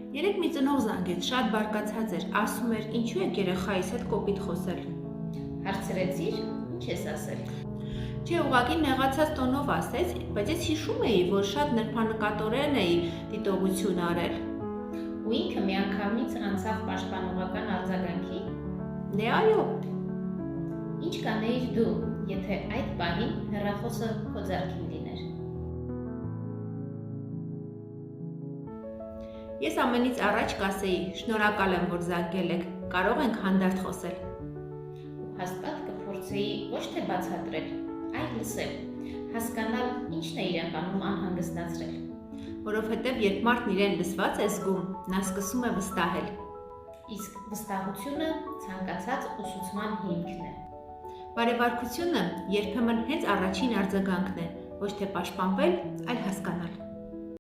Երեկ մի ծնող զանգեց, շատ բարկացած էր, ասում էր, ինչու եք երեխայիս հետ կոպիտ խոսել։ Հարցրեցիր, ինչ ես ասել։ Չէ, ուղղակի նեղացած տոնով ասեց, բայց ես հիշում էի, որ շատ նրբանկատորեն էի դիտողություն արել։ Ու ինքը միանգամից անցավ պաշտպանողական արձագանքի։ Դե այո։ Ինչ կանեիր դու, եթե այդ պահին հեռախոսը քո ձեռքին լիներ։ Ես ամենից առաջ կասեի, շնորհակալ եմ, որ զանգել եք, կարող ենք հանդարտ խոսել։ Ու հաստատ կփորձեի ոչ թե բացատրել, այլ լսել, հասկանալ ինչն է իրականում անհանգստացրել։ Որովհետև երբ մարդն իրեն լսված է զգում, նա սկսում է վստահել։ Իսկ վստահությունը ցանկացած ուսուցման հիմքն է։ Բարևարկությունը երբեմն հենց առաջին արձագանքն է, ոչ թե պաշտպանվել, այլ հասկանալ։